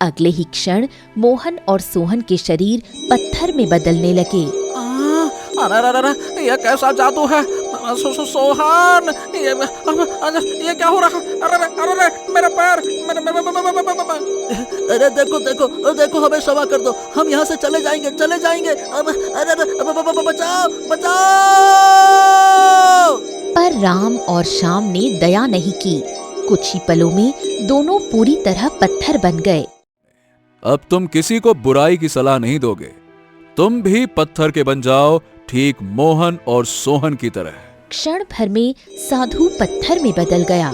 अगले ही क्षण मोहन और सोहन के शरीर पत्थर में बदलने लगे। अरे अरे अरे, ये कैसा जादू है? सोहन, ये क्या हो रहा है? अरे अरे अरे, मेरा पैर, अरे देखो देखो देखो, हमें क्षमा कर दो, हम यहाँ से चले जाएंगे। अरे अरे, बचाओ बचाओ। पर राम और श्याम ने दया नहीं की। कुछ ही पलों में दोनों पूरी तरह पत्थर बन गए। अब तुम किसी को बुराई की सलाह नहीं दोगे, तुम भी पत्थर के बन जाओ, ठीक मोहन और सोहन की तरह। क्षण भर में साधु पत्थर में बदल गया।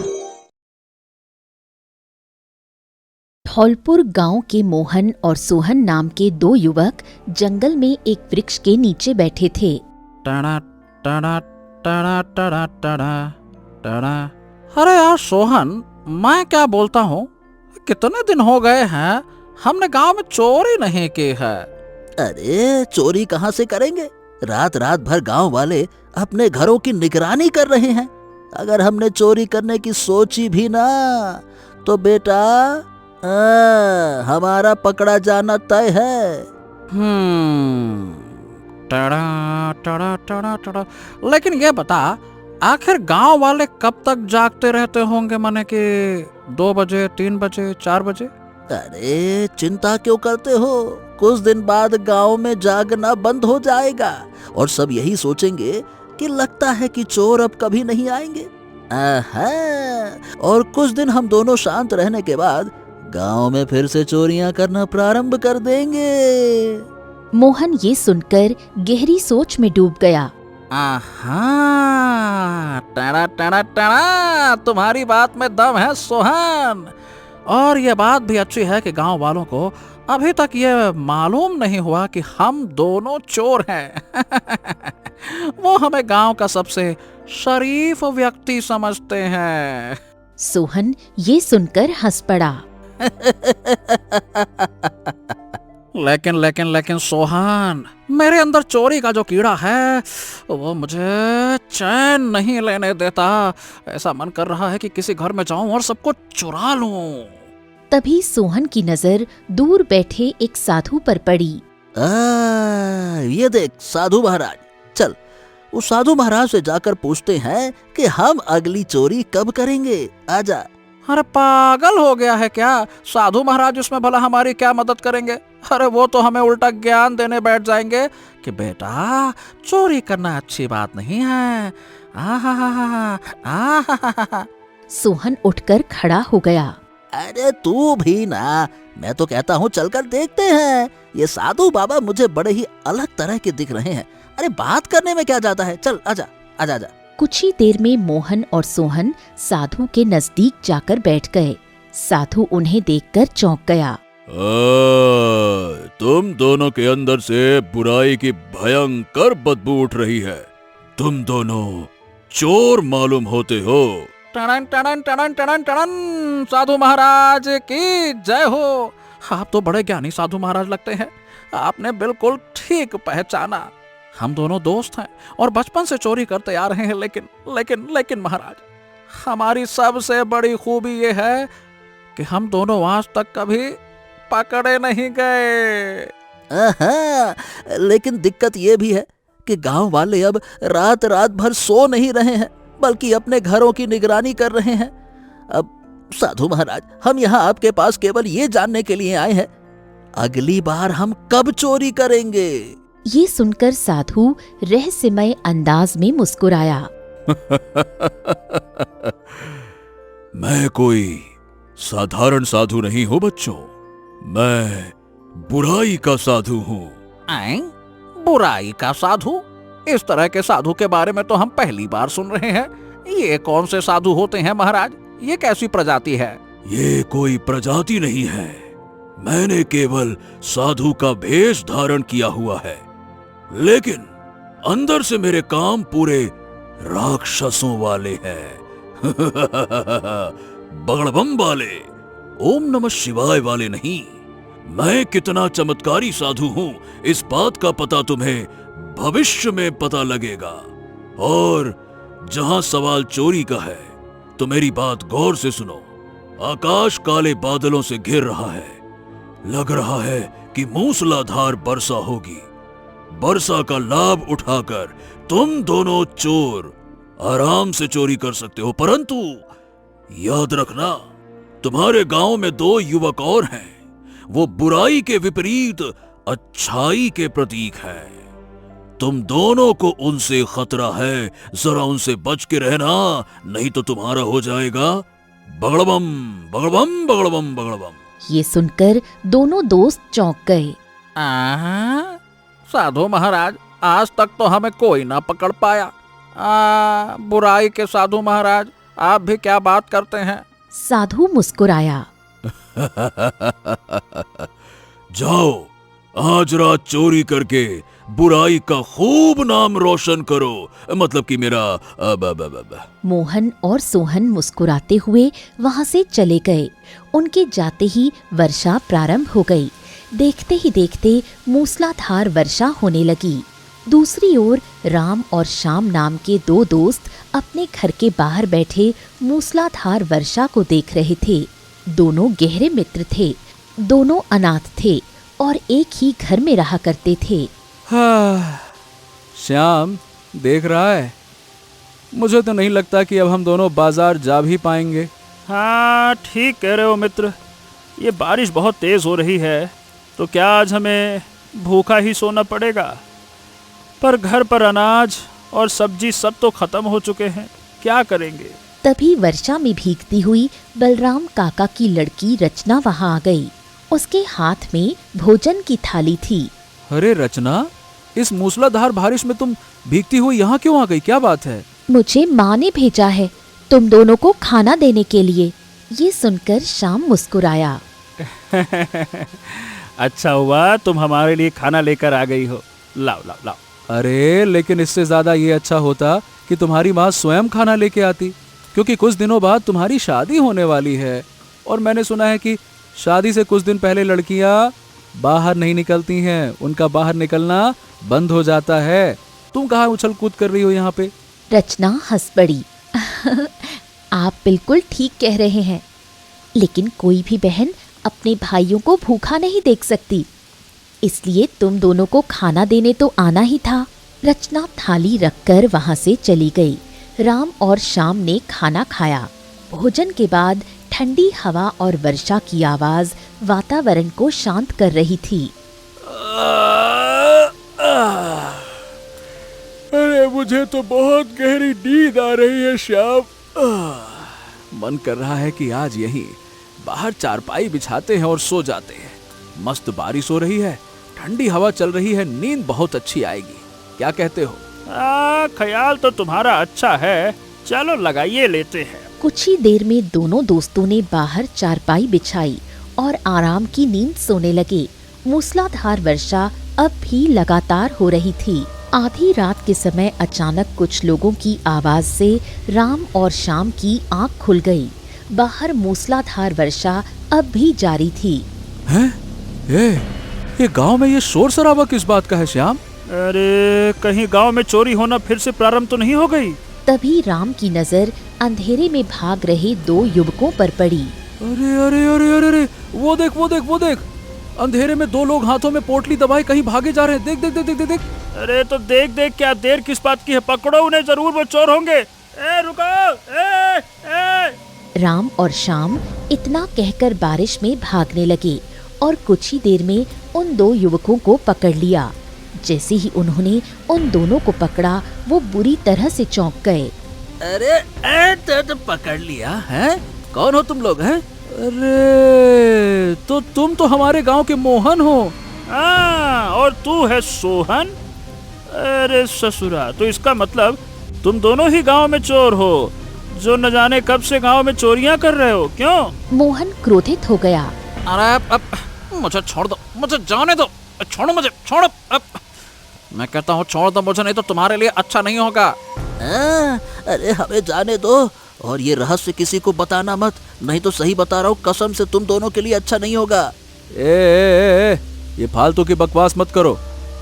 धौलपुर गांव के मोहन और सोहन नाम के दो युवक जंगल में एक वृक्ष के नीचे बैठे थे। Ta-da ta-da ta-da ta-da ta-da ta-da. अरे यार सोहन, मैं क्या बोलता हूँ, कितने दिन हो गए हैं हमने गांव में चोरी नहीं की है। अरे चोरी कहाँ से करेंगे? रात रात भर गांव वाले अपने घरों की निगरानी कर रहे हैं। अगर हमने चोरी करने की सोची भी ना तो बेटा हमारा पकड़ा जाना तय है। टड़ा टड़ा टड़ा टड़ा। लेकिन ये बता, आखिर गांव वाले कब तक जागते रहते होंगे? माने कि 2 बजे, 3 बजे, 4 बजे? अरे चिंता क्यों करते हो? कुछ दिन बाद गांव में जागना बंद हो जाएगा और सब यही सोचेंगे कि लगता है कि चोर अब कभी नहीं आएंगे। और कुछ दिन हम दोनों शांत रहने के बाद गांव में फिर से चोरियां करना प्रारंभ कर देंगे। मोहन ये सुनकर गहरी सोच में डूब गया। टड़ा टड़ा टड़ा, तुम्हारी बात में दम है सोहन। और ये बात भी अच्छी है कि गांव वालों को अभी तक ये मालूम नहीं हुआ कि हम दोनों चोर हैं। वो हमें गांव का सबसे शरीफ व्यक्ति समझते हैं। सोहन ये सुनकर हंस पड़ा। लेकिन सोहन, मेरे अंदर चोरी का जो कीड़ा है वो मुझे चैन नहीं लेने देता। ऐसा मन कर रहा है कि किसी घर में जाऊं और सबको चुरा लूं। तभी सोहन की नजर दूर बैठे एक साधु पर पड़ी। ये देख साधु महाराज, चल उस साधु महाराज से जाकर पूछते हैं कि हम अगली चोरी कब करेंगे। आजा। अरे पागल हो गया है क्या? साधु महाराज उसमें भला हमारी क्या मदद करेंगे? अरे वो तो हमें उल्टा ज्ञान देने बैठ जाएंगे कि बेटा चोरी करना अच्छी बात नहीं है। सोहन उठकर खड़ा हो गया। अरे तू भी ना, मैं तो कहता हूँ चलकर देखते हैं। ये साधु बाबा मुझे बड़े ही अलग तरह के दिख रहे हैं। अरे बात करने में क्या जाता है, चल आजा आजा आजा। कुछ ही देर में मोहन और सोहन साधु के नजदीक जाकर बैठ गए। साधु उन्हें देखकर चौंक गया। तुम दोनों के अंदर से बुराई की भयंकर बदबू उठ रही है। तुम दोनों चोर मालूम होते हो। टड़न टड़न टड़न टड़न टड़न। साधु महाराज की जय हो। आप तो बड़े ज्ञानी साधु महाराज लगते हैं। आपने बिल्कुल ठीक पहचाना। हम दोनों दोस्त हैं और बचपन से चोरी करते आ रहे हैं। लेकिन महाराज, हमारी सबसे बड़ी खूबी ये है कि हम दोनों आज तक कभी पकड़े नहीं गए। लेकिन दिक्कत ये भी है कि गांव वाले अब रात रात भर सो नहीं रहे हैं, बल्कि अपने घरों की निगरानी कर रहे हैं। अब साधु महाराज, हम यहाँ आपके पास केवल ये जानने के लिए आए हैं, अगली बार हम कब चोरी करेंगे। ये सुनकर साधु रहस्यमय अंदाज में मुस्कुराया। मैं कोई साधारण साधु नहीं हूँ बच्चों, मैं बुराई का साधु हूँ। बुराई का साधु? इस तरह के साधु के बारे में तो हम पहली बार सुन रहे हैं। ये कौन से साधु होते हैं महाराज? ये कैसी प्रजाति है? ये कोई प्रजाति नहीं है, मैंने केवल साधु का भेष धारण किया हुआ है, लेकिन अंदर से मेरे काम पूरे राक्षसों वाले हैं। बगड़बम वाले, ओम नमः शिवाय वाले नहीं। मैं कितना चमत्कारी साधु हूं, इस बात का पता तुम्हें भविष्य में पता लगेगा। और जहां सवाल चोरी का है तो मेरी बात गौर से सुनो। आकाश काले बादलों से घिर रहा है लग रहा है कि मूसलाधार वर्षा होगी। वर्षा का लाभ उठाकर तुम दोनों चोर आराम से चोरी कर सकते हो, परंतु याद रखना, तुम्हारे गांव में 2 युवक और हैं। वो बुराई के विपरीत अच्छाई के प्रतीक हैं। तुम दोनों को उनसे खतरा है, जरा उनसे बच के रहना, नहीं तो तुम्हारा हो जाएगा बगड़बम बगड़बम बगड़बम बगड़बम। ये सुनकर दोनों दोस्त चौंक गए। साधु महाराज, आज तक तो हमें कोई ना पकड़ पाया। बुराई के साधु महाराज, आप भी क्या बात करते हैं। साधु मुस्कुराया। जाओ, आज रात चोरी करके बुराई का खूब नाम रोशन करो, मतलब कि मेरा मोहन और सोहन मुस्कुराते हुए वहां से चले गए। उनके जाते ही वर्षा प्रारंभ हो गई। देखते ही देखते मूसलाधार वर्षा होने लगी। दूसरी ओर राम और श्याम नाम के 2 दोस्त अपने घर के बाहर बैठे मूसलाधार वर्षा को देख रहे थे। दोनों गहरे मित्र थे, दोनों अनाथ थे और एक ही घर में रहा करते थे। श्याम, देख रहा है, मुझे तो नहीं लगता कि अब हम दोनों बाजार जा भी पाएंगे। हाँ, ठीक कह रहे हो मित्र। ये बारिश बहुत तेज हो रही है, तो क्या आज हमें भूखा ही सोना पड़ेगा? पर घर पर अनाज और सब्जी सब तो खत्म हो चुके हैं, क्या करेंगे? तभी वर्षा में भीगती हुई बलराम काका की लड़की रचना वहां आ गई। उसके हाथ में भोजन की थाली थी। अरे रचना, इस मूसलाधार बारिश में तुम भीगती हुई यहाँ क्यों आ गई? क्या बात है? मुझे माँ ने भेजा है तुम दोनों को खाना देने के लिए। ये सुनकर श्याम मुस्कुराया। अच्छा हुआ तुम हमारे लिए खाना लेकर आ गई हो। लाओ लाओ लाओ। अरे लेकिन इससे ज्यादा ये अच्छा होता कि तुम्हारी माँ स्वयं खाना लेके आती, क्योंकि कुछ दिनों बाद तुम्हारी शादी होने वाली है। और मैंने सुना है कि शादी से कुछ दिन पहले लड़कियां बाहर नहीं निकलती हैं, उनका बाहर निकलना बंद हो जाता है। तुम कहाँ उछल कूद कर रही हो यहाँ पे? रचना हंस पड़ी। आप बिल्कुल ठीक कह रहे हैं, लेकिन कोई भी बहन अपने भाइयों को भूखा नहीं देख सकती, इसलिए तुम दोनों को खाना देने तो आना ही था। रचना थाली रखकर वहां से चली गई। राम और श्याम ने खाना खाया। भोजन के बाद ठंडी हवा और वर्षा की आवाज वातावरण को शांत कर रही थी। अरे मुझे तो बहुत गहरी नींद आ रही है श्याम। मन कर रहा है कि आज यहीं बाहर चारपाई बिछाते हैं और सो जाते हैं। मस्त बारिश हो रही है, ठंडी हवा चल रही है, नींद बहुत अच्छी आएगी। क्या कहते हो? ख्याल तो तुम्हारा अच्छा है, चलो लगाइए लेते हैं। कुछ ही देर में दोनों दोस्तों ने बाहर चारपाई बिछाई और आराम की नींद सोने लगे। मूसलाधार वर्षा अब भी लगातार हो रही थी। आधी रात के समय अचानक कुछ लोगों की आवाज से राम और श्याम की आंख खुल गई। बाहर मूसलाधार वर्षा अब भी जारी थी। हैं? ये गांव में ये शोर शराबा किस बात का है श्याम? अरे कहीं गांव में चोरी होना फिर से प्रारंभ तो नहीं हो गई? तभी राम की नजर अंधेरे में भाग रहे 2 युवकों पर पड़ी। अरे अरे अरे अरे अरे, वो देख वो देख वो देख, अंधेरे में 2 लोग हाथों में पोटली दबाए कहीं भागे जा रहे हैं। देख देख देख देख देख देख। अरे तो देख देख, क्या देर किस बात की है? पकड़ो उन्हें, जरूर वो चोर होंगे। ए रुको, ए। राम और श्याम इतना कहकर बारिश में भागने लगे और कुछ ही देर में उन 2 युवकों को पकड़ लिया। जैसे ही उन्होंने उन दोनों को पकड़ा, वो बुरी तरह से चौंक गए। अरे तो पकड़ लिया है? कौन हो तुम लोग हैं? अरे तो तुम तो हमारे गांव के मोहन हो। और तू है सोहन? अरे ससुरा, तो इसका मतलब तुम दोनों ही गांव में चोर हो, जो न जाने कब से गांव में चोरियां कर रहे हो। क्यों? मोहन क्रोधित हो गया। अरे अब मुझे छोड़ दो, मुझे जाने दो, छोड़ो मुझे, छोड़ो। अब मैं कहता हूँ छोड़ दो मुझे, नहीं तो तुम्हारे लिए अच्छा नहीं होगा। अरे हमें जाने दो, और ये रहस्य किसी को बताना मत, नहीं तो सही बता रहा हूँ, कसम से तुम दोनों के लिए अच्छा नहीं होगा। ए, ये फालतू की बकवास मत करो।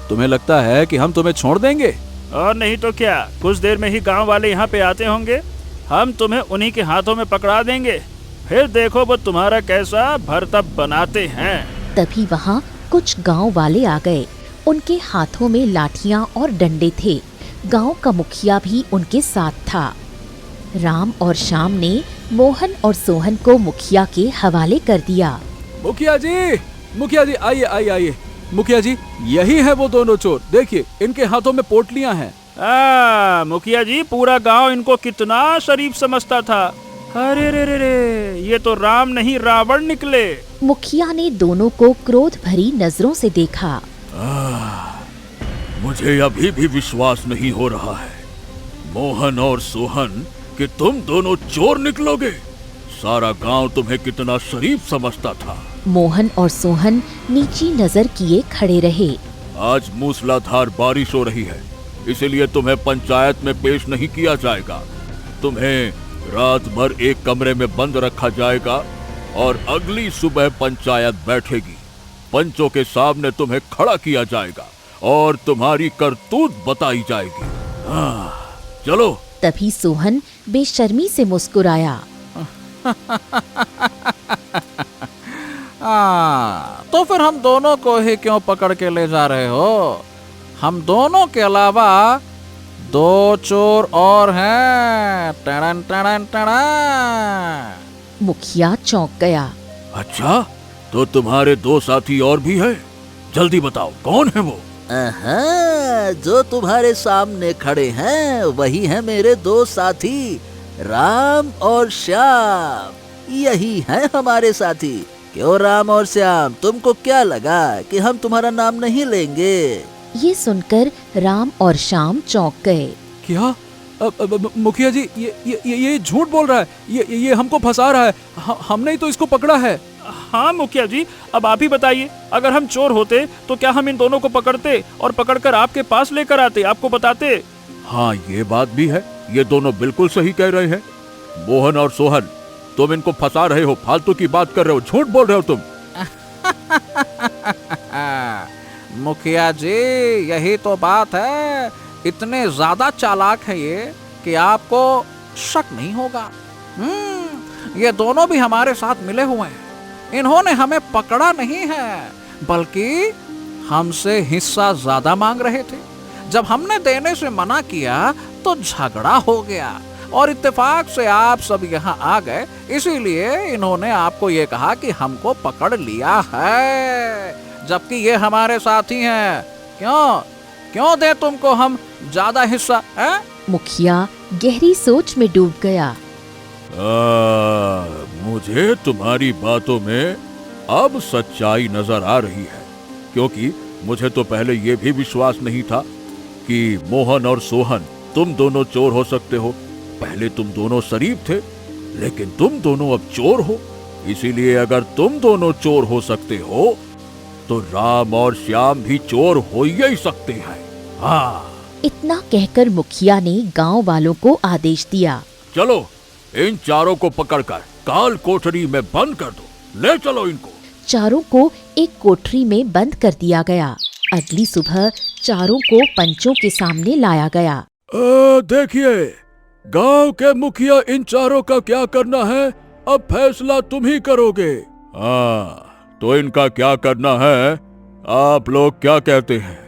तुम्हें लगता है कि हम तुम्हें छोड़ देंगे? और नहीं तो क्या, कुछ देर में ही गांव वाले यहाँ पे आते होंगे, हम तुम्हें उन्हीं के हाथों में पकड़ा देंगे। फिर देखो वो तुम्हारा कैसा भरतब बनाते हैं। तभी वहाँ कुछ गांव वाले आ गए। उनके हाथों में लाठियां और डंडे थे। गांव का मुखिया भी उनके साथ था। राम और श्याम ने मोहन और सोहन को मुखिया के हवाले कर दिया। मुखिया जी, आइए आइए आइए। मुखिया जी, यही है वो दोनों चोर। देखिए, इनके हाथों में पोटलियां हैं। मुखिया जी, पूरा गांव इनको कितना शरीफ समझता था। अरे रे रे रे, ये तो राम नहीं रावण निकले। मुखिया ने दोनों को क्रोध भरी नजरों से देखा। मुझे अभी भी विश्वास नहीं हो रहा है, मोहन और सोहन, कि तुम दोनों चोर निकलोगे। सारा गांव तुम्हें कितना शरीफ समझता था। मोहन और सोहन नीची नजर किए खड़े रहे। आज मूसलाधार बारिश हो रही है, इसलिए तुम्हें पंचायत में पेश नहीं किया जाएगा। तुम्हें रात भर एक कमरे में बंद रखा जाएगा और अगली सुबह पंचायत बैठेगी। पंचों के सामने तुम्हें खड़ा किया जाएगा और तुम्हारी करतूत बताई जाएगी। चलो। तभी सोहन बेशर्मी से मुस्कुराया। तो फिर हम दोनों को ही क्यों पकड़ के ले जा रहे हो? हम दोनों के अलावा 2 चोर और हैं। टड़न टड़न टड़न। मुखिया चौंक गया। अच्छा, तो तुम्हारे 2 साथी और भी हैं? जल्दी बताओ, कौन है वो? जो तुम्हारे सामने खड़े हैं वही हैं मेरे 2 साथी, राम और श्याम। यही हैं हमारे साथी। क्यों राम और श्याम, तुमको क्या लगा कि हम तुम्हारा नाम नहीं लेंगे? ये सुनकर राम और श्याम चौंक गए। क्या? मुखिया जी, ये झूठ बोल रहा है। ये हमको फंसा रहा है। हमने ही तो इसको पकड़ा है। हाँ मुखिया जी, अब आप ही बताइए, अगर हम चोर होते तो क्या हम इन दोनों को पकड़ते और पकड़कर आपके पास लेकर आते, आपको बताते? हाँ, ये बात भी है। ये दोनों बिल्कुल सही कह रहे हैं। मोहन और सोहन, तुम इनको फंसा रहे हो, फालतू की बात कर रहे हो, झूठ बोल रहे हो तुम। मुखिया जी, यही तो बात है। इतने ज्यादा चालाक है ये कि आपको शक नहीं होगा। ये दोनों भी हमारे साथ मिले हुए हैं। इन्होंने हमें पकड़ा नहीं है, बल्कि हमसे हिस्सा ज्यादा मांग रहे थे। जब हमने देने से मना किया तो झगड़ा हो गया और इत्तेफाक से आप सब यहाँ आ गए। इसीलिए इन्होंने आपको ये कहा कि हमको पकड़ लिया है, जबकि ये हमारे साथी हैं। क्यों दे तुमको हम ज्यादा हिस्सा है? मुखिया गहरी सोच में डूब गया। मुझे तुम्हारी बातों में अब सच्चाई नजर आ रही है, क्योंकि मुझे तो पहले ये भी विश्वास नहीं था कि मोहन और सोहन तुम दोनों चोर हो सकते हो। पहले तुम दोनों शरीफ थे, लेकिन तुम दोनों अब चोर हो। इसीलिए अगर तुम दोनों चोर हो सकते हो तो राम और श्याम भी चोर हो ही सकते हैं। हाँ। इतना कहकर मुखिया ने गांव वालों को आदेश दिया। चलो, इन चारों को पकड़कर काल कोठरी में बंद कर दो। ले चलो इनको। चारों को एक कोठरी में बंद कर दिया गया। अगली सुबह चारों को पंचों के सामने लाया गया। देखिए, गांव के मुखिया, इन चारों का क्या करना है अब फैसला तुम ही करोगे। हाँ, तो इनका क्या करना है, आप लोग क्या कहते हैं?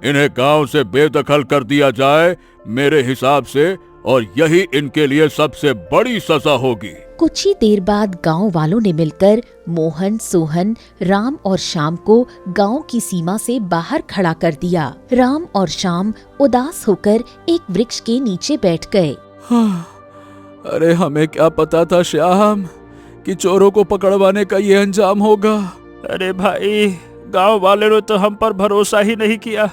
इन्हें गांव से बेदखल कर दिया जाए मेरे हिसाब से, और यही इनके लिए सबसे बड़ी सजा होगी। कुछ ही देर बाद गांव वालों ने मिलकर मोहन, सोहन, राम और श्याम को गांव की सीमा से बाहर खड़ा कर दिया। राम और श्याम उदास होकर एक वृक्ष के नीचे बैठ गए। अरे हमें क्या पता था श्याम कि चोरों को पकड़वाने का ये अंजाम होगा। अरे भाई, गांव वाले ने तो हम पर भरोसा ही नहीं किया।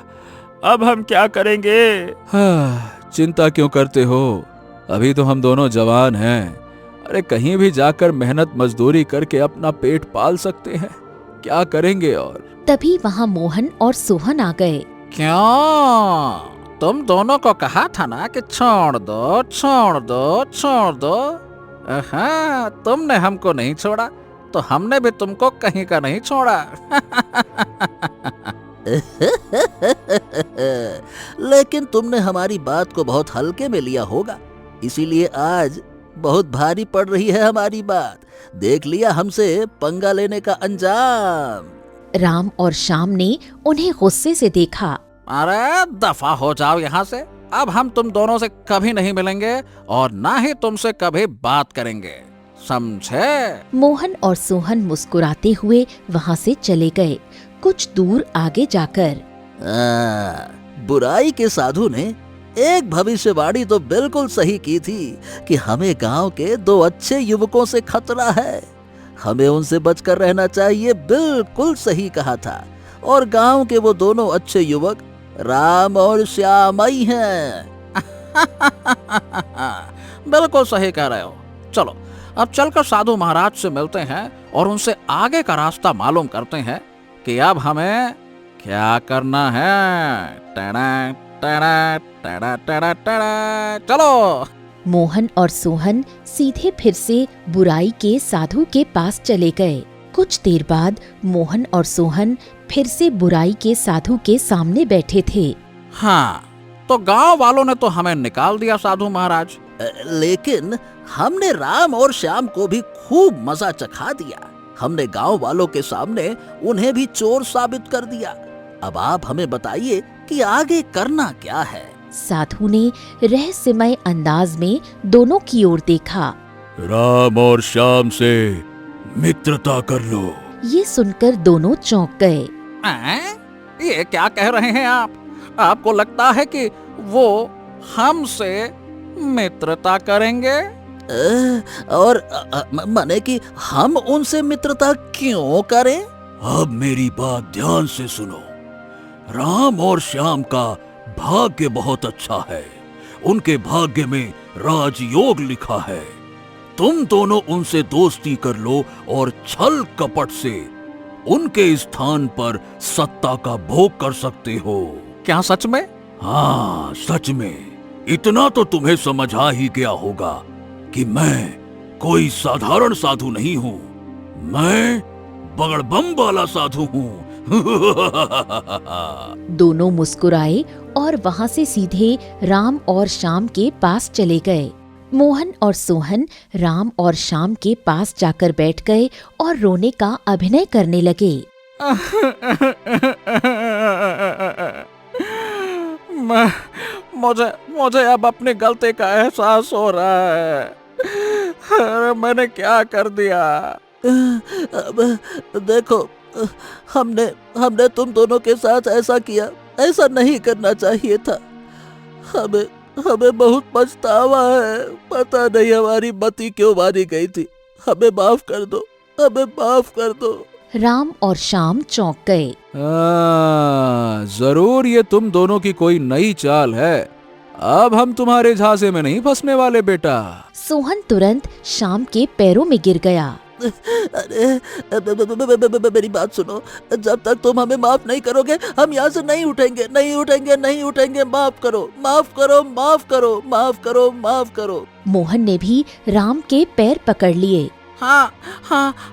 अब हम क्या करेंगे? चिंता क्यों करते हो? अभी तो हम दोनों जवान हैं। अरे कहीं भी जाकर मेहनत मजदूरी करके अपना पेट पाल सकते हैं। क्या करेंगे? और तभी वहाँ मोहन और सोहन आ गए। क्यों? तुम दोनों को कहा था ना कि छोड़ दो, छोड़ दो, छोड़ दो। तुमने हमको नहीं छोड़ा, तो हमने भी तुमको कहीं का नहीं छोड़ा। लेकिन तुमने हमारी बात को बहुत हल्के में लिया होगा, इसीलिए आज बहुत भारी पड़ रही है हमारी बात। देख लिया हमसे पंगा लेने का अंजाम। राम और श्याम ने उन्हें गुस्से से देखा। अरे दफा हो जाओ यहाँ से, अब हम तुम दोनों से कभी नहीं मिलेंगे और ना ही तुमसे कभी बात करेंगे, समझे? मोहन और सोहन मुस्कुराते हुए वहाँ से चले गए। कुछ दूर आगे जाकर बुराई के साधु ने एक भविष्यवाणी तो बिल्कुल सही की थी कि हमें गांव के 2 अच्छे युवकों से खतरा है, हमें उनसे बचकर रहना चाहिए। बिल्कुल सही कहा था। और गांव के वो दोनों अच्छे युवक राम और श्याम ही हैं। बिल्कुल सही कह रहे हो। चलो अब चलकर साधु महाराज से मिलते हैं और उनसे आगे का रास्ता मालूम करते हैं कि अब हमें क्या करना है। टड़ा टड़ा टड़ा टड़ा टड़ा, चलो। मोहन और सोहन सीधे फिर से बुराई के साधु के पास चले गए। कुछ देर बाद मोहन और सोहन फिर से बुराई के साधु के सामने बैठे थे। हाँ, तो गांव वालों ने तो हमें निकाल दिया साधु महाराज, लेकिन हमने राम और श्याम को भी खूब मजा चखा दिया। हमने गांव वालों के सामने उन्हें भी चोर साबित कर दिया। अब आप हमें बताइए कि आगे करना क्या है। साधु ने रहस्यमय अंदाज में दोनों की ओर देखा। राम और श्याम से मित्रता कर लो। ये सुनकर दोनों चौंक गए। ये क्या कह रहे हैं आप? आपको लगता है कि वो हमसे मित्रता करेंगे? और माने कि हम उनसे मित्रता क्यों करें? अब मेरी बात ध्यान से सुनो। राम और श्याम का भाग्य बहुत अच्छा है, उनके भाग्य में राजयोग लिखा है। तुम दोनों उनसे दोस्ती कर लो और छल कपट से उनके स्थान पर सत्ता का भोग कर सकते हो। क्या सच में? हाँ, सच में। इतना तो तुम्हें समझ आ ही गया होगा कि मैं कोई साधारण साधु नहीं हूँ, मैं बगड़बम वाला साधु हूँ। दोनों मुस्कुराए और वहाँ से सीधे राम और श्याम के पास चले गए। मोहन और सोहन राम और श्याम के पास जाकर बैठ गए और रोने का अभिनय करने लगे। मुझे अब अपनी गलती का एहसास हो रहा है। अरे मैंने क्या कर दिया? अब देखो, हमने तुम दोनों के साथ ऐसा किया, ऐसा नहीं करना चाहिए था। हमें बहुत पछतावा है। पता नहीं हमारी मति क्यों मारी गई थी। हमें माफ कर दो, हमें माफ कर दो। राम और श्याम चौंक गए। जरूर ये तुम दोनों की कोई नई चाल है। अब हम तुम्हारे झांसे में नहीं फंसने वाले बेटा। सोहन तुरंत श्याम के पैरों में गिर गया। अरे मेरी बात सुनो, जब तक तुम हमें माफ नहीं करोगे हम यहाँ से नहीं उठेंगे, नहीं उठेंगे, नहीं उठेंगे। माफ करो, माफ करो, माफ करो, माफ करो, माफ करो। मोहन ने भी राम के पैर पकड़ लिए। हाँ,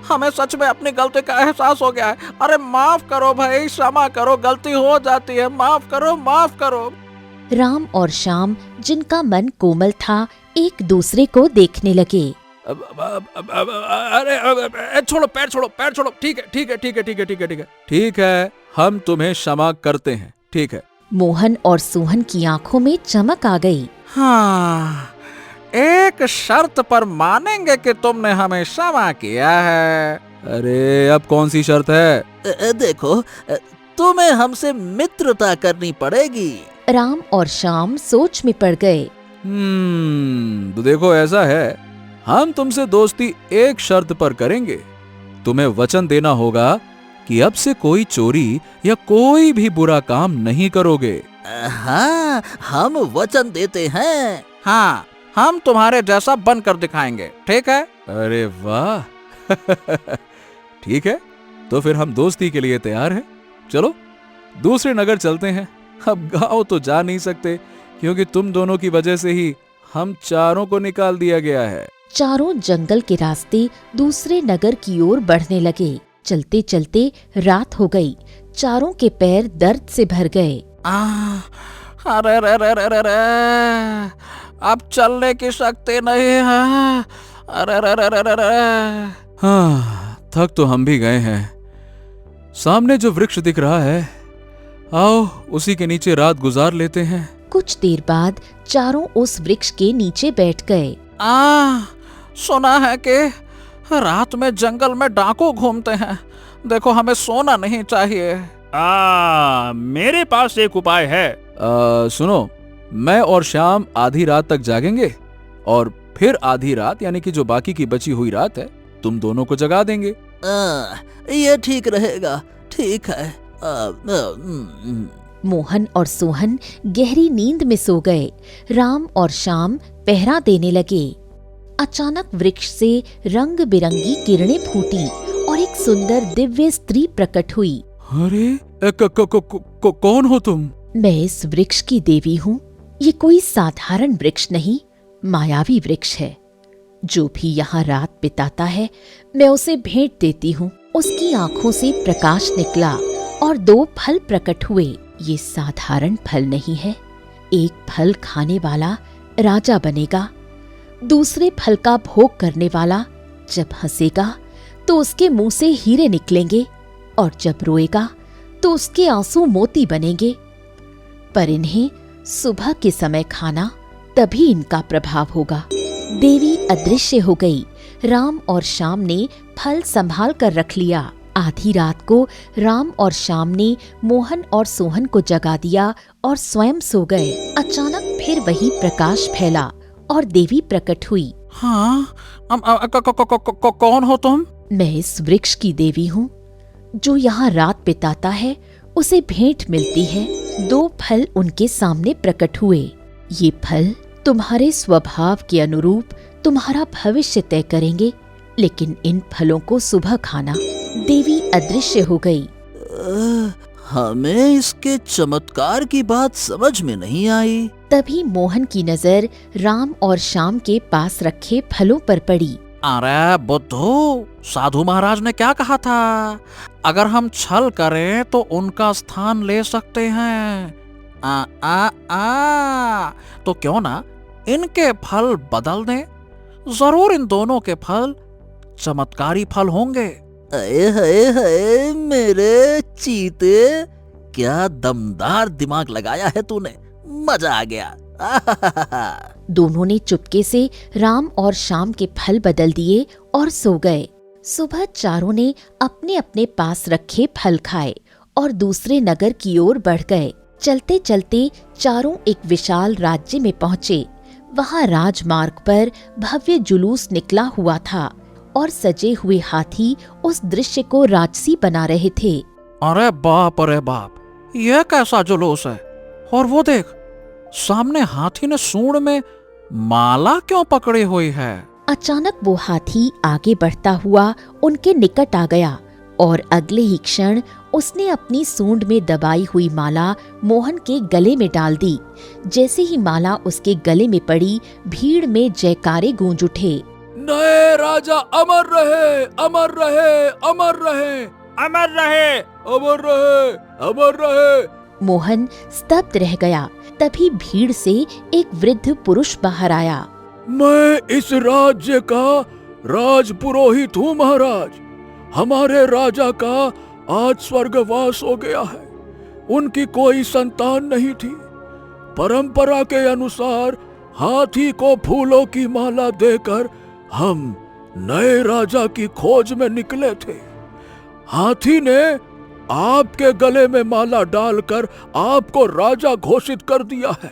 हमें सच में अपनी गलती का एहसास हो गया है। अरे माफ करो भाई, क्षमा करो, गलती हो जाती है, माफ करो, माफ करो। राम और श्याम, जिनका मन कोमल था, एक दूसरे को देखने लगे। अरे छोड़ो, पैर छोड़ो, पैर छोड़ो। ठीक है, ठीक है, ठीक है, ठीक है, ठीक है, ठीक है, ठीक है, हम तुम्हें क्षमा करते हैं। ठीक है। मोहन और सोहन की आंखों में चमक आ गई। हाँ, एक शर्त पर मानेंगे कि तुमने हमें क्षमा किया है। अरे अब कौन सी शर्त है? देखो, तुम्हें हमसे मित्रता करनी पड़ेगी। राम और श्याम सोच में पड़ गए। तो देखो, ऐसा है, हम तुमसे दोस्ती एक शर्त पर करेंगे। तुम्हें वचन देना होगा कि अब से कोई चोरी या कोई भी बुरा काम नहीं करोगे। हाँ, हम वचन देते हैं। हाँ, हम तुम्हारे जैसा बनकर दिखाएंगे, ठीक है? अरे वाह। ठीक है, तो फिर हम दोस्ती के लिए तैयार हैं। चलो दूसरे नगर चलते हैं। अब गांव तो जा नहीं सकते, क्योंकि तुम दोनों की वजह से ही हम चारों को निकाल दिया गया है। चारों जंगल के रास्ते दूसरे नगर की ओर बढ़ने लगे। चलते चलते रात हो गई। चारों के पैर दर्द से भर गए। अरे रे रे रे रे रे, अब चलने की शक्ति नहीं है। अरे रे रे रे रे रे। हाँ, थक तो हम भी गए हैं। सामने जो वृक्ष दिख रहा है, आओ उसी के नीचे रात गुजार लेते हैं। कुछ देर बाद चारों उस वृक्ष के नीचे बैठ गए। सुना है कि रात में जंगल में डाकू घूमते हैं। देखो, हमें सोना नहीं चाहिए। मेरे पास एक उपाय है। सुनो, मैं और श्याम आधी रात तक जागेंगे और फिर आधी रात यानी कि जो बाकी की बची हुई रात है, तुम दोनों को जगा देंगे। ये ठीक रहेगा। ठीक है। मोहन और सोहन गहरी नींद में सो गए। राम और श्याम पहरा देने लगे। अचानक वृक्ष से रंग बिरंगी किरणें फूटी और एक सुंदर दिव्य स्त्री प्रकट हुई। अरे कौन हो तुम? मैं इस वृक्ष की देवी हूँ। ये कोई साधारण वृक्ष नहीं, मायावी वृक्ष है। जो भी यहाँ रात बिताता है, मैं उसे भेंट देती हूँ। उसकी आंखों से प्रकाश निकला और 2 फल प्रकट हुए। ये साधारण फल नहीं है। एक फल खाने वाला राजा बनेगा, दूसरे फल का भोग करने वाला जब हंसेगा तो उसके मुंह से हीरे निकलेंगे और जब रोएगा तो उसके आंसू मोती बनेंगे। पर इन्हें सुबह के समय खाना, तभी इनका प्रभाव होगा। देवी अदृश्य हो गई। राम और श्याम ने फल संभाल कर रख लिया। आधी रात को राम और श्याम ने मोहन और सोहन को जगा दिया और स्वयं सो गए। अचानक फिर वही प्रकाश फैला और देवी प्रकट हुई। कौन हो तुम? मैं इस वृक्ष की देवी हूँ। जो यहाँ रात बिताता है, उसे भेंट मिलती है। 2 फल उनके सामने प्रकट हुए। ये फल तुम्हारे स्वभाव के अनुरूप तुम्हारा भविष्य तय करेंगे, लेकिन इन फलों को सुबह खाना। देवी अदृश्य हो गई। हमें इसके चमत्कार की बात समझ में नहीं आई। तभी मोहन की नजर राम और श्याम के पास रखे फलों पर पड़ी। अरे बुद्धू, साधु महाराज ने क्या कहा था? अगर हम छल करें तो उनका स्थान ले सकते हैं। तो क्यों ना इनके फल बदल दें? जरूर इन दोनों के फल चमत्कारी फल होंगे। अये हये हये मेरे चीते, क्या दमदार दिमाग लगाया है तूने। मजा आ गया। दोनों ने चुपके से राम और श्याम के फल बदल दिए और सो गए। सुबह चारों ने अपने अपने पास रखे फल खाए और दूसरे नगर की ओर बढ़ गए। चलते चलते चारों एक विशाल राज्य में पहुँचे। वहाँ राजमार्ग पर भव्य जुलूस निकला हुआ था और सजे हुए हाथी उस दृश्य को राजसी बना रहे थे। अरे बाप, यह कैसा जुलूस है? और वो देख, सामने हाथी ने सूंड में माला क्यों पकड़ी हुई है? अचानक वो हाथी आगे बढ़ता हुआ उनके निकट आ गया और अगले ही क्षण उसने अपनी सूंड में दबाई हुई माला मोहन के गले में डाल दी। जैसे ही माला उसके गले में पड़ी, भीड़ में जयकारे गूंज उठे। नए राजा अमर रहे, अमर रहे, अमर रहे, अमर रहे, अमर रहे, अमर रहे। मोहन स्तब्ध रह गया। तभी भीड़ से एक वृद्ध पुरुष बाहर आया। मैं इस राज्य का राजपुरोहित हूँ महाराज। हमारे राजा का आज स्वर्गवास हो गया है। उनकी कोई संतान नहीं थी। परंपरा के अनुसार हाथी को फूलों की माला देकर हम नए राजा की खोज में निकले थे। हाथी ने आपके गले में माला डालकर आपको राजा घोषित कर दिया है।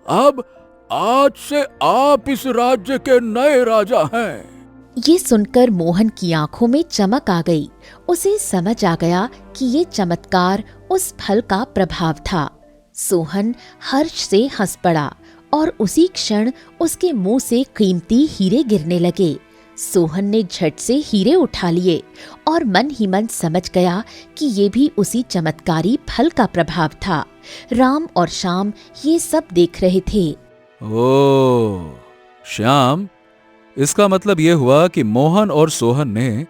अब आज से आप इस राज्य के नए राजा हैं। ये सुनकर मोहन की आंखों में चमक आ गई। उसे समझ आ गया कि ये चमत्कार उस फल का प्रभाव था। सोहन हर्ष से हंस पड़ा और उसी क्षण उसके मुंह से कीमती हीरे गिरने लगे। सोहन ने झट से हीरे उठा लिए और मन ही मन समझ गया कि ये भी उसी चमत्कारी फल का प्रभाव था। राम और श्याम ये सब देख रहे थे। ओह श्याम, इसका मतलब ये हुआ कि मोहन और सोहन ने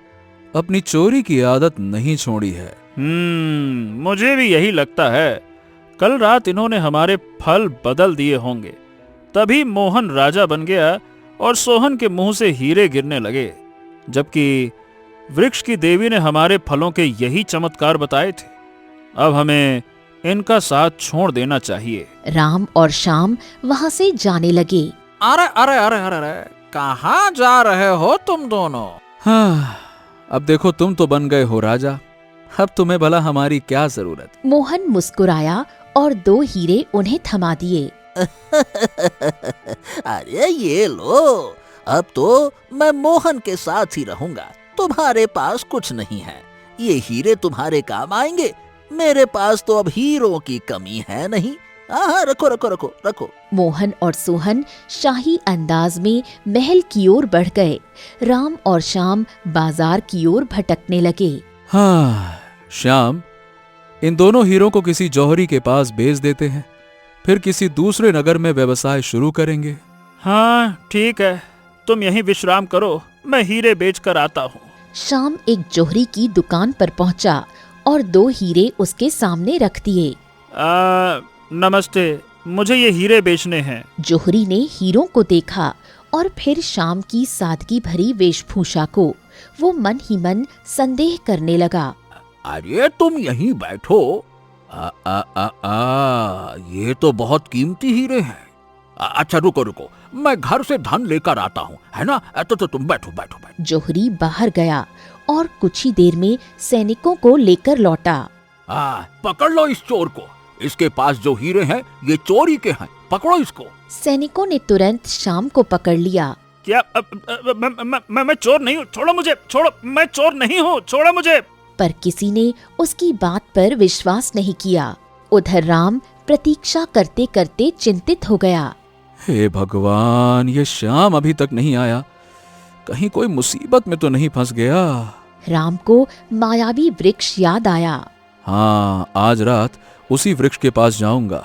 अपनी चोरी की आदत नहीं छोड़ी है। मुझे भी यही लगता है। कल रात इन्होंने हमारे फल बदल दिए होंगे, तभी मोहन राजा बन गया और सोहन के मुंह से हीरे गिरने लगे। जबकि वृक्ष की देवी ने हमारे फलों के यही चमत्कार बताए थे। अब हमें इनका साथ छोड़ देना चाहिए। राम और श्याम वहां से जाने लगे। अरे अरे अरे अरे अरे, कहाँ जा रहे हो तुम दोनों? हाँ, अब देखो तुम तो बन गए हो राजा, अब तुम्हें भला हमारी क्या जरूरत। मोहन मुस्कुराया और 2 हीरे उन्हें थमा दिए। अरे ये लो, अब तो मैं मोहन के साथ ही रहूंगा। तुम्हारे पास कुछ नहीं है, ये हीरे तुम्हारे काम आएंगे। मेरे पास तो अब हीरों की कमी है नहीं। हाँ, रखो रखो रखो रखो। मोहन और सोहन शाही अंदाज में महल की ओर बढ़ गए। राम और श्याम बाजार की ओर भटकने लगे। हाँ श्याम, इन दोनों हीरों को किसी जौहरी के पास बेच देते हैं, फिर किसी दूसरे नगर में व्यवसाय शुरू करेंगे। हाँ ठीक है, तुम यहीं विश्राम करो, मैं हीरे बेच कर आता हूँ। श्याम एक जौहरी की दुकान पर पहुंचा और 2 हीरे उसके सामने रख दिए। नमस्ते, मुझे ये हीरे बेचने हैं। जौहरी ने हीरों को देखा और फिर श्याम की सादगी भरी वेशभूषा को वो मन ही मन संदेह करने लगा। अरे तुम यहीं बैठो। ये तो बहुत कीमती हीरे हैं। अच्छा रुको रुको, मैं घर से धन लेकर आता हूँ, है ना? तो तुम बैठो बैठो बैठो। जौहरी बाहर गया और कुछ ही देर में सैनिकों को लेकर लौटा। पकड़ लो इस चोर को, इसके पास जो हीरे हैं ये चोरी के हैं, पकड़ो इसको। सैनिकों ने तुरंत श्याम को पकड़ लिया। क्या? मैं चोर नहीं हूँ, छोड़ो मुझे, छोड़ो, मैं चोर नहीं हूँ, छोड़ो मुझे। पर किसी ने उसकी बात पर विश्वास नहीं किया। उधर राम प्रतीक्षा करते करते चिंतित हो गया। हे भगवान, ये श्याम अभी तक नहीं आया, कहीं कोई मुसीबत में तो नहीं फंस गया। राम को मायावी वृक्ष याद आया। हाँ, आज रात उसी वृक्ष के पास जाऊंगा,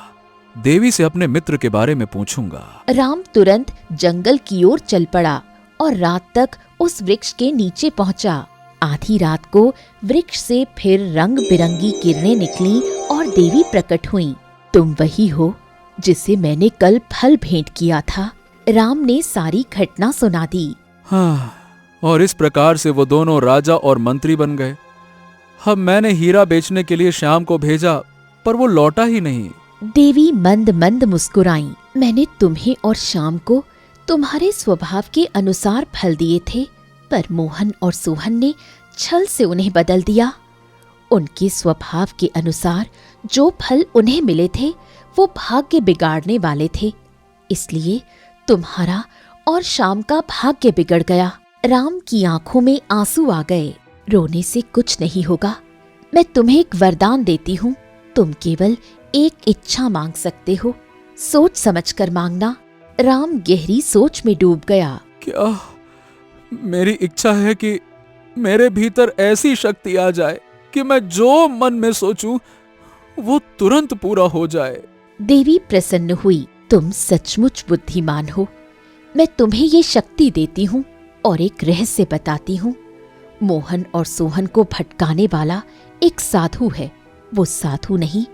देवी से अपने मित्र के बारे में पूछूंगा। राम तुरंत जंगल की ओर चल पड़ा और रात तक उस वृक्ष के नीचे पहुंचा। आधी रात को वृक्ष से फिर रंग बिरंगी किरणें निकली और देवी प्रकट हुई। तुम वही हो जिसे मैंने कल फल भेंट किया था। राम ने सारी घटना सुना दी। हाँ, और इस प्रकार से वो दोनों राजा और मंत्री बन गए। अब मैंने हीरा बेचने के लिए श्याम को भेजा, पर वो लौटा ही नहीं। देवी मंद मंद मुस्कुराई। मैंने तुम्हें और श्याम को तुम्हारे स्वभाव के अनुसार फल दिए थे, पर मोहन और सोहन ने छल से उन्हें बदल दिया। उनके स्वभाव के अनुसार जो फल उन्हें मिले थे वो भाग्य बिगाड़ने वाले थे, इसलिए तुम्हारा और श्याम का भाग्य बिगड़ गया। राम की आंखों में आंसू आ गए। रोने से कुछ नहीं होगा, मैं तुम्हें एक वरदान देती हूँ। तुम केवल एक इच्छा मांग सकते हो, सोच समझकर मांगना। राम गहरी सोच में डूब गया। क्या मेरी इच्छा है कि मेरे भीतर ऐसी शक्ति आ जाए कि मैं जो मन में सोचूं वो तुरंत पूरा हो जाए। देवी प्रसन्न हुई। तुम सचमुच बुद्धिमान हो। मैं तुम्हें ये शक्ति देती हूँ और एक रहस्य बताती हूँ। मोहन और सोहन को भटकाने वाला एक साधु है। वो साधु नहीं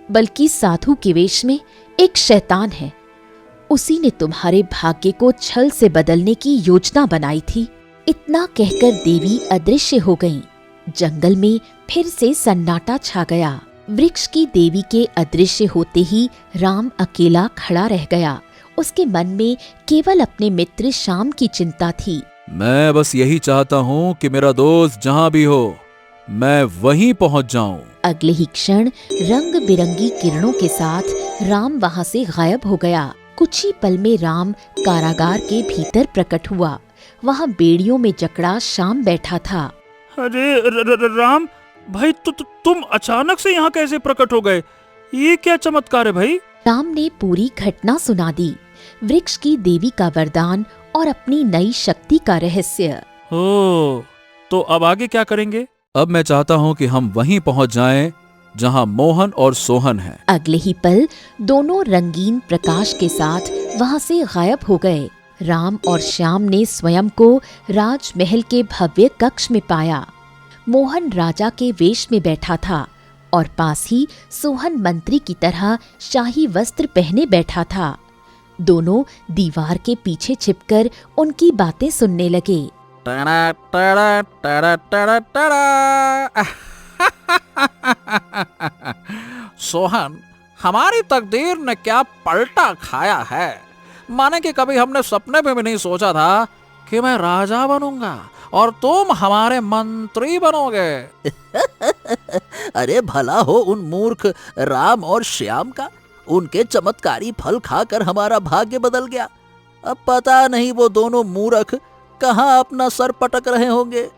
बल्कि साधु के वेश में एक शैतान है। उसी ने तुम्हारे भाग्य को छल से बदलने की योजना बनाई थी। इतना कहकर देवी अदृश्य हो गईं। जंगल में फिर से सन्नाटा छा गया। वृक्ष की देवी के अदृश्य होते ही राम अकेला खड़ा रह गया। उसके मन में केवल अपने मित्र श्याम की चिंता थी। मैं बस यही चाहता हूँ कि मेरा दोस्त जहाँ भी हो मैं वहीं पहुँच जाऊं। अगले ही क्षण रंग बिरंगी किरणों के साथ राम वहां से गायब हो गया। कुछ ही पल में राम कारागार के भीतर प्रकट हुआ। वहां बेड़ियों में जकड़ा श्याम बैठा था। अरे राम भाई, तुम अचानक से यहाँ कैसे प्रकट हो गए? ये क्या चमत्कार है भाई? राम ने पूरी घटना सुना दी, वृक्ष की देवी का वरदान और अपनी नई शक्ति का रहस्य। ओ, तो अब आगे क्या करेंगे? अब मैं चाहता हूँ कि हम वहीं पहुँच जाएं जहाँ मोहन और सोहन हैं। अगले ही पल दोनों रंगीन प्रकाश के साथ वहां से गायब हो गए। राम और श्याम ने स्वयं को राजमहल के भव्य कक्ष में पाया। मोहन राजा के वेश में बैठा था और पास ही सोहन मंत्री की तरह शाही वस्त्र पहने बैठा था। दोनों दीवार के पीछे छिपकर उनकी बातें सुनने लगे। टड़ा टड़ा टड़ा टड़ा टड़ा। सोहन, हमारी तकदीर ने क्या पलटा खाया है। माने कि कभी हमने सपने में भी नहीं सोचा था कि मैं राजा बनूंगा और तुम हमारे मंत्री बनोगे। अरे भला हो उन मूर्ख राम और श्याम का, उनके चमत्कारी फल खाकर हमारा भाग्य बदल गया। अब पता नहीं वो दोनों मूर्ख कहाँ अपना सर पटक रहे होंगे।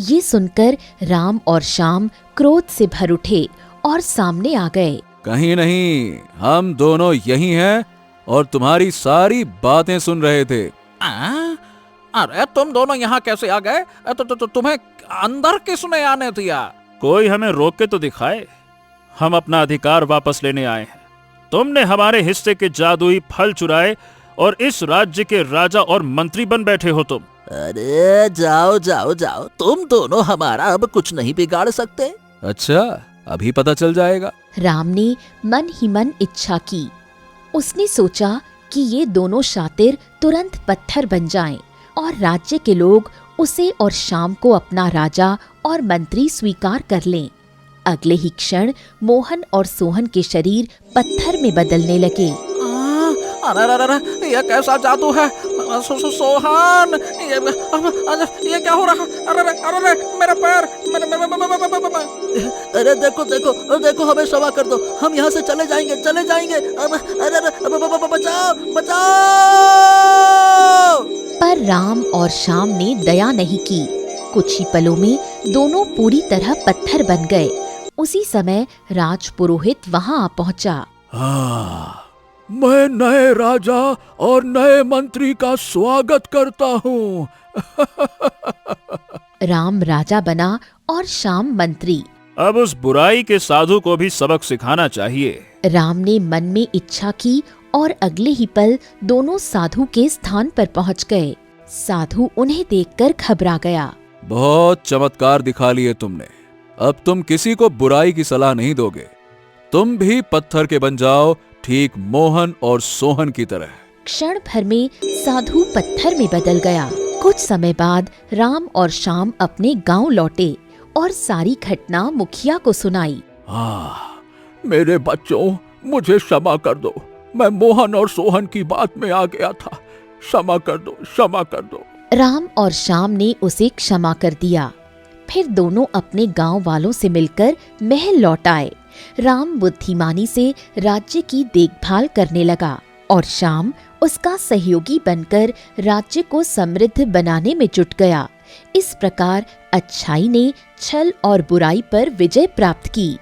ये सुनकर राम और श्याम क्रोध से भर उठे और सामने आ गए। कहीं नहीं, हम दोनों यही हैं और तुम्हारी सारी बातें सुन रहे थे। अरे तुम दोनों यहाँ कैसे आ गए? तुम्हें अंदर किसने आने दिया? कोई हमें रोक के तो दिखाए। हम अपना अधिकार वापस लेने आए हैं। तुमने हमारे हिस्से के जादुई फल चुराए और इस राज्य के राजा और मंत्री बन बैठे हो तुम। अरे जाओ जाओ जाओ, तुम दोनों हमारा अब कुछ नहीं बिगाड़ सकते। अच्छा, अभी पता चल जाएगा। राम ने मन ही मन इच्छा की। उसने सोचा कि ये दोनों शातिर तुरंत पत्थर बन जाएं और राज्य के लोग उसे और श्याम को अपना राजा और मंत्री स्वीकार कर लें। अगले ही क्षण मोहन और सोहन के शरीर पत्थर में बदलने लगे। अरे ये कैसा जादू है? सोहन, ये क्या हो रहा? अरे मेरा पैर! अरे देखो देखो देखो, हमें क्षमा कर दो, हम यहाँ से चले जाएंगे चले जाएंगे। अरे बचाओ बचाओ। पर राम और श्याम ने दया नहीं की। कुछ ही पलों में दोनों पूरी तरह पत्थर बन गए। उसी समय राजपुरोहित वहां आ पहुंचा। मैं नए राजा और नए मंत्री का स्वागत करता हूँ। राम राजा बना और श्याम मंत्री। अब उस बुराई के साधु को भी सबक सिखाना चाहिए। राम ने मन में इच्छा की और अगले ही पल दोनों साधु के स्थान पर पहुंच गए। साधु उन्हें देखकर घबरा गया। बहुत चमत्कार दिखा लिए तुमने। अब तुम किसी को बुराई की सलाह नहीं दोगे। तुम भी पत्थर के बन जाओ, ठीक मोहन और सोहन की तरह। क्षण भर में साधु पत्थर में बदल गया। कुछ समय बाद राम और श्याम अपने गांव लौटे और सारी घटना मुखिया को सुनाई। मेरे बच्चों, मुझे क्षमा कर दो। मैं मोहन और सोहन की बात में आ गया था। क्षमा कर दो, क्षमा कर दो। राम और श्याम ने उसे क्षमा कर दिया। फिर दोनों अपने गांव वालों से मिलकर महल लौट आए। राम बुद्धिमानी से राज्य की देखभाल करने लगा और श्याम उसका सहयोगी बनकर राज्य को समृद्ध बनाने में जुट गया। इस प्रकार अच्छाई ने छल और बुराई पर विजय प्राप्त की।